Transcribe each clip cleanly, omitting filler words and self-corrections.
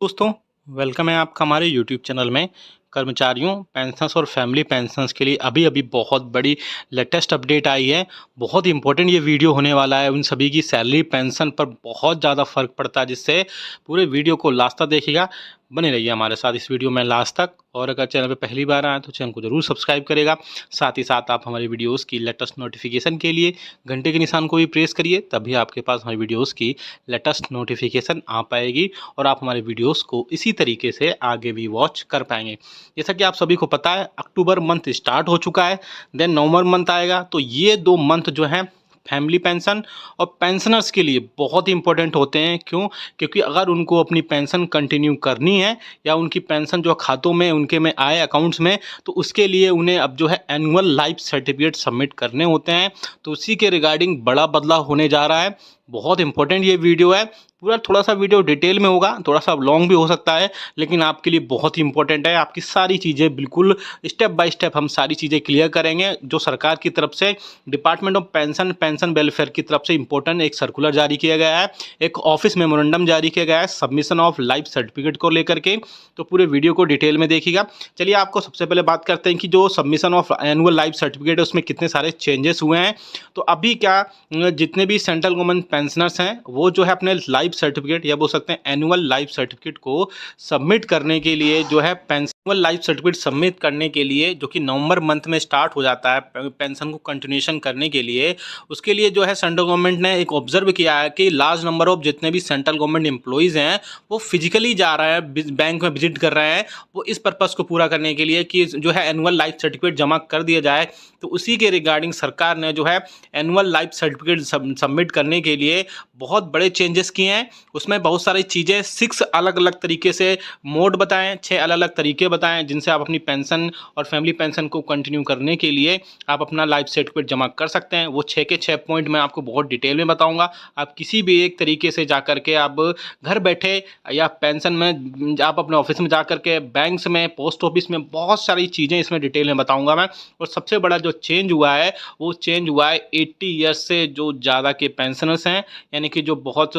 दोस्तों, वेलकम है आपका हमारे यूट्यूब चैनल में। कर्मचारियों पेंशन्स और फैमिली पेंशन्स के लिए अभी बहुत बड़ी लेटेस्ट अपडेट आई है। बहुत इंपॉर्टेंट ये वीडियो होने वाला है। उन सभी की सैलरी पेंशन पर बहुत ज़्यादा फ़र्क पड़ता है, जिससे पूरे वीडियो को लास्ट तक देखिएगा। बने रहिए हमारे साथ इस वीडियो में लास्ट तक। और अगर चैनल पे पहली बार आए तो चैनल को ज़रूर सब्सक्राइब करेगा। साथ ही साथ आप हमारी वीडियोज़ की लेटेस्ट नोटिफिकेशन के लिए घंटे के निशान को भी प्रेस करिए, तभी आपके पास हमारी वीडियोज़ की लेटेस्ट नोटिफिकेशन आ पाएगी और आप हमारे वीडियोस को इसी तरीके से आगे भी वॉच कर पाएंगे। जैसा कि आप सभी को पता है, अक्टूबर मंथ स्टार्ट हो चुका है, देन नवंबर मंथ आएगा। तो ये 2 मंथ जो हैं फैमिली पेंशन और पेंशनर्स के लिए बहुत इंपॉर्टेंट होते हैं। क्यों? क्योंकि अगर उनको अपनी पेंशन कंटिन्यू करनी है या उनकी पेंशन जो खातों में उनके में आए अकाउंट्स में, तो उसके लिए उन्हें अब जो है एनुअल लाइफ सर्टिफिकेट सबमिट करने होते हैं। तो उसी के रिगार्डिंग बड़ा बदलाव होने जा रहा है। बहुत इंपॉर्टेंट ये वीडियो है। पूरा थोड़ा सा वीडियो डिटेल में होगा, थोड़ा सा लॉन्ग भी हो सकता है, लेकिन आपके लिए बहुत ही इंपॉर्टेंट है। आपकी सारी चीज़ें बिल्कुल स्टेप बाय स्टेप हम सारी चीज़ें क्लियर करेंगे। जो सरकार की तरफ से डिपार्टमेंट ऑफ पेंशन वेलफेयर की तरफ से इंपॉर्टेंट एक सर्कुलर जारी किया गया है, एक ऑफिस मेमोरेंडम जारी किया गया है सबमिशन ऑफ लाइफ सर्टिफिकेट को लेकर के। तो पूरे वीडियो को डिटेल में देखिएगा। चलिए आपको सबसे पहले बात करते हैं कि जो submission of annual life certificate है उसमें कितने सारे चेंजेस हुए हैं। तो अभी क्या, जितने भी सेंट्रल गवर्नमेंट पेंशनर्स हैं वो जो है अपने लाइफ सर्टिफिकेट या बोल सकते हैं एनुअल लाइफ सर्टिफिकेट को सबमिट करने के लिए जो है पेंशन लाइफ सर्टिफिकेट सबमिट करने के लिए, जो कि नवंबर मंथ में स्टार्ट हो जाता है पेंशन को कंटिन्यूएशन करने के लिए, उसके लिए जो है सेंट्रल गवर्नमेंट ने एक ऑब्जर्व किया है कि लार्ज नंबर ऑफ जितने भी सेंट्रल गवर्नमेंट एम्प्लॉइज़ हैं वो फिजिकली जा रहे हैं, बैंक में विजिट कर रहे हैं, वो इस पर्पज़ को पूरा करने के लिए कि जो है एनुअल लाइफ सर्टिफिकेट जमा कर दिया जाए। तो उसी के रिगार्डिंग सरकार ने जो है एनुअल लाइफ सर्टिफिकेट सबमिट करने के लिए बहुत बड़े चेंजेस किए हैं। उसमें बहुत सारी चीज़ें 6 अलग अलग तरीके से मोड बताएं, 6 अलग अलग तरीके बताएं जिनसे आप अपनी पेंशन और फैमिली पेंशन को कंटिन्यू करने के लिए आप अपना लाइफ सर्टिफिकेट जमा कर सकते हैं। वो 6 के 6 पॉइंट मैं आपको बहुत डिटेल में बताऊंगा। आप किसी भी एक तरीके से जा कर के आप घर बैठे या पेंशन में आप अपने ऑफिस में जा कर के, बैंक्स में, पोस्ट ऑफिस में, बहुत सारी चीज़ें इसमें डिटेल में बताऊँगा मैं। और सबसे बड़ा जो चेंज हुआ है वो चेंज हुआ है 80 ईयर्स से जो ज़्यादा के पेंशनर्स हैं, यानी कि जो बहुत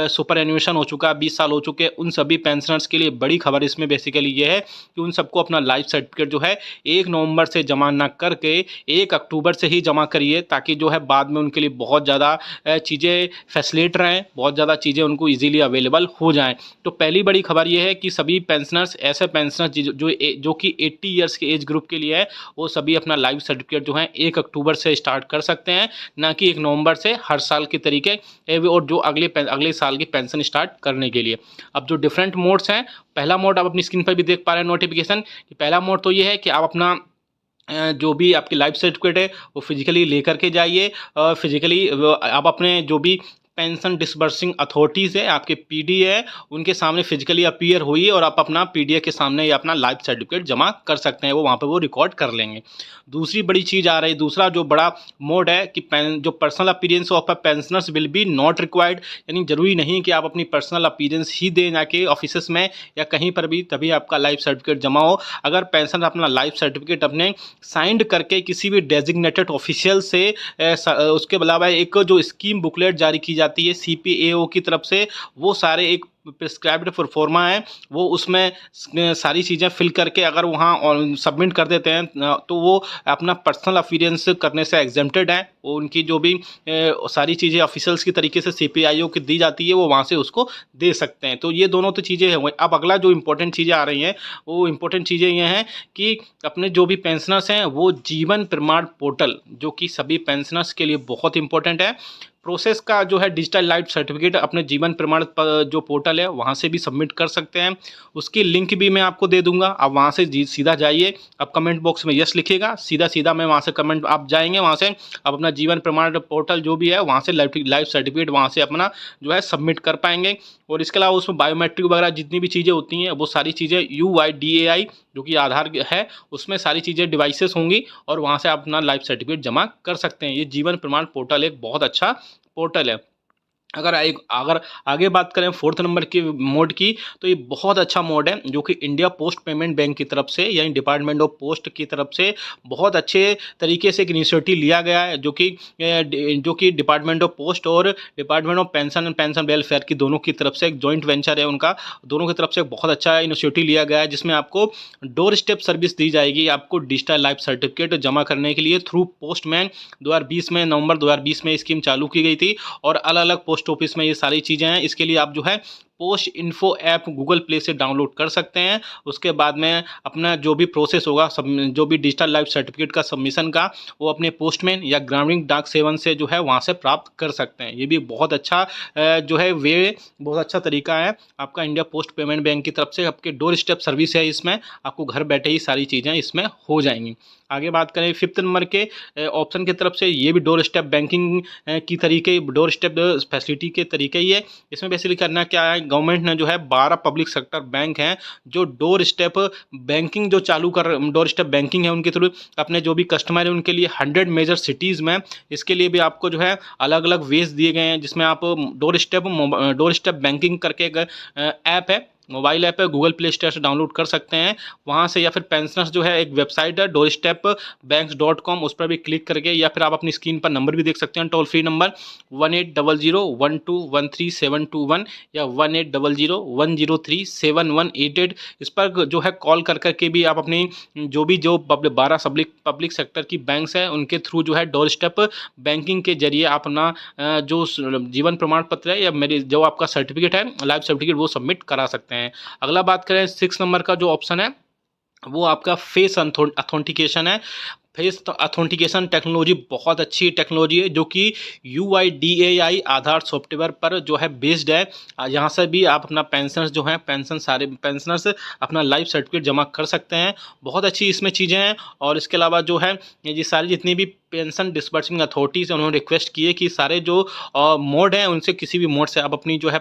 सुपर एन्यूएशन हो चुका है, 20 साल हो चुके हैं, उन सभी पेंशनर्स के लिए बड़ी खबर इसमें बेसिकली ये है कि उन सबको अपना लाइफ सर्टिफिकेट जो है 1 नवंबर से जमा ना करके 1 अक्टूबर से ही जमा करिए, ताकि जो है बाद में उनके लिए बहुत ज़्यादा चीज़ें फैसिलिट रहें, बहुत ज़्यादा चीज़ें उनको ईजिली अवेलेबल हो जाएँ। तो पहली बड़ी खबर ये है कि सभी पेंशनर्स, ऐसे पेंशनर्स जो कि 80 ईयर्स के एज ग्रुप के लिए है, वो सभी अपना लाइफ सर्टिफिकेट जो है 1 अक्टूबर से स्टार्ट कर सकते हैं, ना कि 1 नवंबर से हर साल के तरीके, और जो अगले साल की पेंशन स्टार्ट करने के लिए। अब जो डिफरेंट मोड्स हैं, पहला मोड आप अपनी स्क्रीन पर भी देख पा रहे हैं नोटिफिकेशन कि पहला मोड तो ये है कि आप अपना जो भी आपकी लाइफ सर्टिफिकेट है वो फिजिकली लेकर के जाइए। फिजिकली आप अपने जो भी पेंशन डिसबर्सिंग अथॉरिटीज़ है, आपके पीडी है, उनके सामने फिजिकली अपीयर होइए और आप अपना पीडीए के सामने अपना लाइफ सर्टिफिकेट जमा कर सकते हैं। वो वहाँ पे वो रिकॉर्ड कर लेंगे। दूसरी बड़ी चीज़ आ रही, दूसरा जो बड़ा मोड है कि जो personal appearance of a pensioners will be not required, यानी जरूरी नहीं कि आप अपनी पर्सनल अपीयरेंस ही दें जाके ऑफिस में या कहीं पर भी, तभी आपका लाइफ सर्टिफिकेट जमा हो। अगर पेंशन अपना लाइफ सर्टिफिकेट अपने साइंड करके किसी भी डेजिग्नेटेड ऑफिशियल से, उसके अलावा एक जो स्कीम बुकलेट जारी की जाती है सीपीएओ की तरफ से, वो सारे एक प्रिस्क्राइब्ड प्रोफार्मा है, वो उसमें सारी चीज़ें फिल करके अगर वहाँ सबमिट कर देते हैं तो वो अपना पर्सनल अपीयरेंस करने से एग्जेम्प्टेड है। वो उनकी जो भी सारी चीज़ें ऑफिशियल्स की तरीके से सीपीआईओ की दी जाती है, वो वहाँ से उसको दे सकते हैं। तो ये दोनों तो चीज़ें हैं। अब अगला जो इंपॉर्टेंट चीज़ें आ रही हैं, वो इंपॉर्टेंट चीज़ें ये हैं कि अपने जो भी पेंशनर्स हैं वो जीवन प्रमाण पोर्टल, जो कि सभी पेंशनर्स के लिए बहुत इंपॉर्टेंट है, प्रोसेस का जो है डिजिटल लाइफ सर्टिफिकेट अपने जीवन प्रमाण जो पोर्टल है वहाँ से भी सबमिट कर सकते हैं। उसकी लिंक भी मैं आपको दे दूंगा, आप वहाँ से सीधा जाइए, आप कमेंट बॉक्स में यस लिखिएगा, सीधा मैं वहाँ से कमेंट, आप जाएंगे वहाँ से आप अपना जीवन प्रमाण पोर्टल जो भी है वहाँ से लाइफ सर्टिफिकेट वहाँ से अपना जो है सबमिट कर पाएंगे। और इसके अलावा उसमें बायोमेट्रिक वगैरह जितनी भी चीज़ें होती हैं वो सारी चीज़ें UIDAI जो कि आधार है, उसमें सारी चीज़ें डिवाइसेस होंगी और वहाँ से आप अपना लाइफ सर्टिफिकेट जमा कर सकते हैं। ये जीवन प्रमाण पोर्टल एक बहुत अच्छा पोर्टल है। अगर आगे बात करें फोर्थ नंबर के मोड की, तो ये बहुत अच्छा मोड है जो कि इंडिया पोस्ट पेमेंट बैंक की तरफ से यानी डिपार्टमेंट ऑफ पोस्ट की तरफ से बहुत अच्छे तरीके से एक इनिशिएटिव लिया गया है, जो कि डिपार्टमेंट ऑफ पोस्ट और department of pension and pension welfare की दोनों की तरफ से एक जॉइंट वेंचर है उनका। दोनों की तरफ से बहुत अच्छा इनिशिएटिव लिया गया है जिसमें आपको डोर स्टेप सर्विस दी जाएगी। आपको डिजिटल लाइफ सर्टिफिकेट जमा करने के लिए थ्रू पोस्टमैन 2020 में, नवंबर 2020 में स्कीम चालू की गई थी और अलग अलग पोस्ट ऑफिस में ये सारी चीज़ें हैं। इसके लिए आप जो है post info app Google play से डाउनलोड कर सकते हैं। उसके बाद में अपना जो भी प्रोसेस होगा, सब जो भी डिजिटल लाइफ सर्टिफिकेट का सबमिशन का, वो अपने पोस्टमैन या ग्रामीण डाक सेवन से जो है वहाँ से प्राप्त कर सकते हैं। ये भी बहुत अच्छा जो है बहुत अच्छा तरीका है आपका इंडिया पोस्ट पेमेंट बैंक की तरफ से। आपके डोर स्टेप सर्विस है, इसमें आपको घर बैठे ही सारी चीज़ें इसमें हो जाएंगी। आगे बात करें फिफ्थ नंबर के ऑप्शन की तरफ से, ये भी डोर स्टेप बैंकिंग की तरीके, डोर स्टेप फैसिलिटी के तरीके ही है। इसमें बेसिकली करना क्या है, गवर्नमेंट ने जो है 12 पब्लिक सेक्टर बैंक हैं जो डोर स्टेप बैंकिंग जो चालू कर, डोर स्टेप बैंकिंग है उनके थ्रू अपने जो भी कस्टमर है उनके लिए 100 मेजर सिटीज़ में, इसके लिए भी आपको जो है अलग अलग वेज दिए गए हैं जिसमें आप डोर स्टेप बैंकिंग करके एक ऐप है, मोबाइल ऐप है, गूगल प्ले स्टोर से डाउनलोड कर सकते हैं वहाँ से, या फिर पेंशनर्स जो है एक वेबसाइट है doorstepbanks.com, उस पर भी क्लिक करके, या फिर आप अपनी स्क्रीन पर नंबर भी देख सकते हैं, टोल फ्री नंबर 180012137121 या 1800103788, इस पर जो है कॉल कर करके भी आप अपनी जो 12 पब्लिक सेक्टर की बैंक्स हैं उनके थ्रू जो है डोर स्टेप बैंकिंग के जरिए आप अपना जो जीवन प्रमाण पत्र है या मेरी जो आपका सर्टिफिकेट है, लाइफ सर्टिफिकेट, वो सबमिट करा सकते हैं। अगला बात करें 6 नंबर का जो ऑप्शन है वो आपका फेस अथेंटिकेशन है। फेस अथेंटिकेशन टेक्नोलॉजी बहुत अच्छी टेक्नोलॉजी है जो कि UIDAI आधार सॉफ्टवेयर पर जो है बेस्ड है। यहाँ से भी आप अपना पेंशनर्स जो हैं, सारे पेंशनर्स अपना लाइफ सर्टिफिकेट जमा कर सकते हैं। बहुत अच्छी इसमें चीज़ें हैं। और इसके अलावा जो है ये सारी जितनी भी पेंशन डिस्बर्सिंग अथॉरिटीज़ उन्होंने रिक्वेस्ट की है कि सारे जो मोड हैं उनसे किसी भी मोड से आप अपनी जो है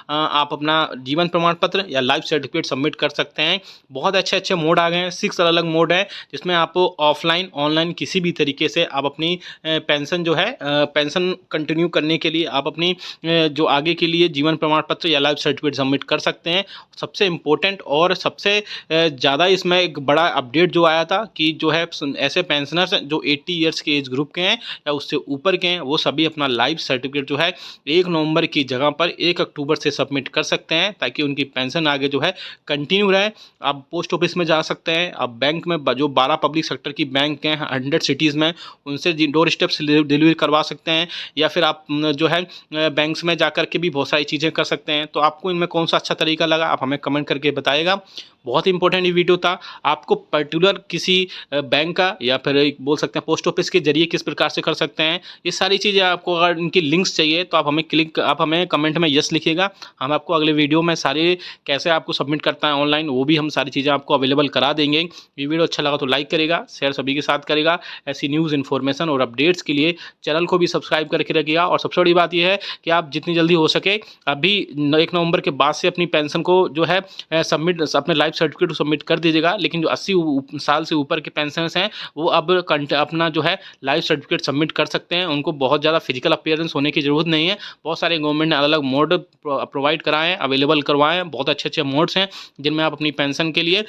आप अपना जीवन प्रमाण पत्र या लाइफ सर्टिफिकेट सबमिट कर सकते हैं। बहुत अच्छे मोड आ गए हैं, 6 अलग अलग मोड हैं जिसमें आप ऑफलाइन ऑनलाइन किसी भी तरीके से आप अपनी पेंशन जो है पेंशन कंटिन्यू करने के लिए आप अपनी जो आगे के लिए जीवन प्रमाण पत्र या लाइफ सर्टिफिकेट सबमिट कर सकते हैं। सबसे इम्पोर्टेंट और सबसे ज़्यादा इसमें एक बड़ा अपडेट जो आया था कि जो है ऐसे पेंशनर्स जो 80 ईयर्स के एज ग्रुप के हैं या उससे ऊपर के हैं वो सभी अपना लाइफ सर्टिफिकेट जो है 1 नवंबर की जगह पर 1 अक्टूबर से सबमिट कर सकते हैं ताकि उनकी पेंशन आगे जो है कंटिन्यू रहे। आप पोस्ट ऑफिस में जा सकते हैं, आप बैंक में जो 12 पब्लिक सेक्टर की बैंक हैं 100 सिटीज़ में उनसे डोर स्टेप डिलीवरी करवा सकते हैं, या फिर आप जो है बैंक्स में जा कर के भी बहुत सारी चीज़ें कर सकते हैं। तो आपको इनमें कौन सा अच्छा तरीका लगा आप हमें कमेंट करके बताइएगा। बहुत इंपॉर्टेंट ये वीडियो था। आपको पर्टिकुलर किसी बैंक का या फिर बोल सकते हैं पोस्ट ऑफिस के जरिए किस प्रकार से कर सकते हैं, ये सारी चीज़ें आपको अगर इनकी लिंक्स चाहिए तो आप हमें कमेंट में यस लिखिएगा। हम आपको अगले वीडियो में सारे कैसे आपको सबमिट करता है ऑनलाइन वो भी हम सारी चीज़ें आपको अवेलेबल करा देंगे। ये वीडियो अच्छा लगा तो लाइक करेगा, शेयर सभी के साथ करेगा। ऐसी न्यूज़ इन्फॉर्मेशन और अपडेट्स के लिए चैनल को भी सब्सक्राइब करके रखिएगा। और सबसे बड़ी बात यह है कि आप जितनी जल्दी हो सके अभी 1 नवंबर के बाद से अपनी पेंशन को जो है सबमिट अपने लाइफ सर्टिफिकेट सबमिट कर दीजिएगा। लेकिन जो 80 साल से ऊपर के पेंशनर्स हैं वो अब अपना जो है लाइफ सर्टिफिकेट सबमिट कर सकते हैं। उनको बहुत ज़्यादा फिजिकल अपीयरेंस होने की ज़रूरत नहीं है। बहुत सारे गवर्नमेंट ने अलग अलग मोड प्रोवाइड कराए हैं, अवेलेबल करवाए हैं। बहुत अच्छे मोड्स हैं जिनमें आप अपनी पेंशन के लिए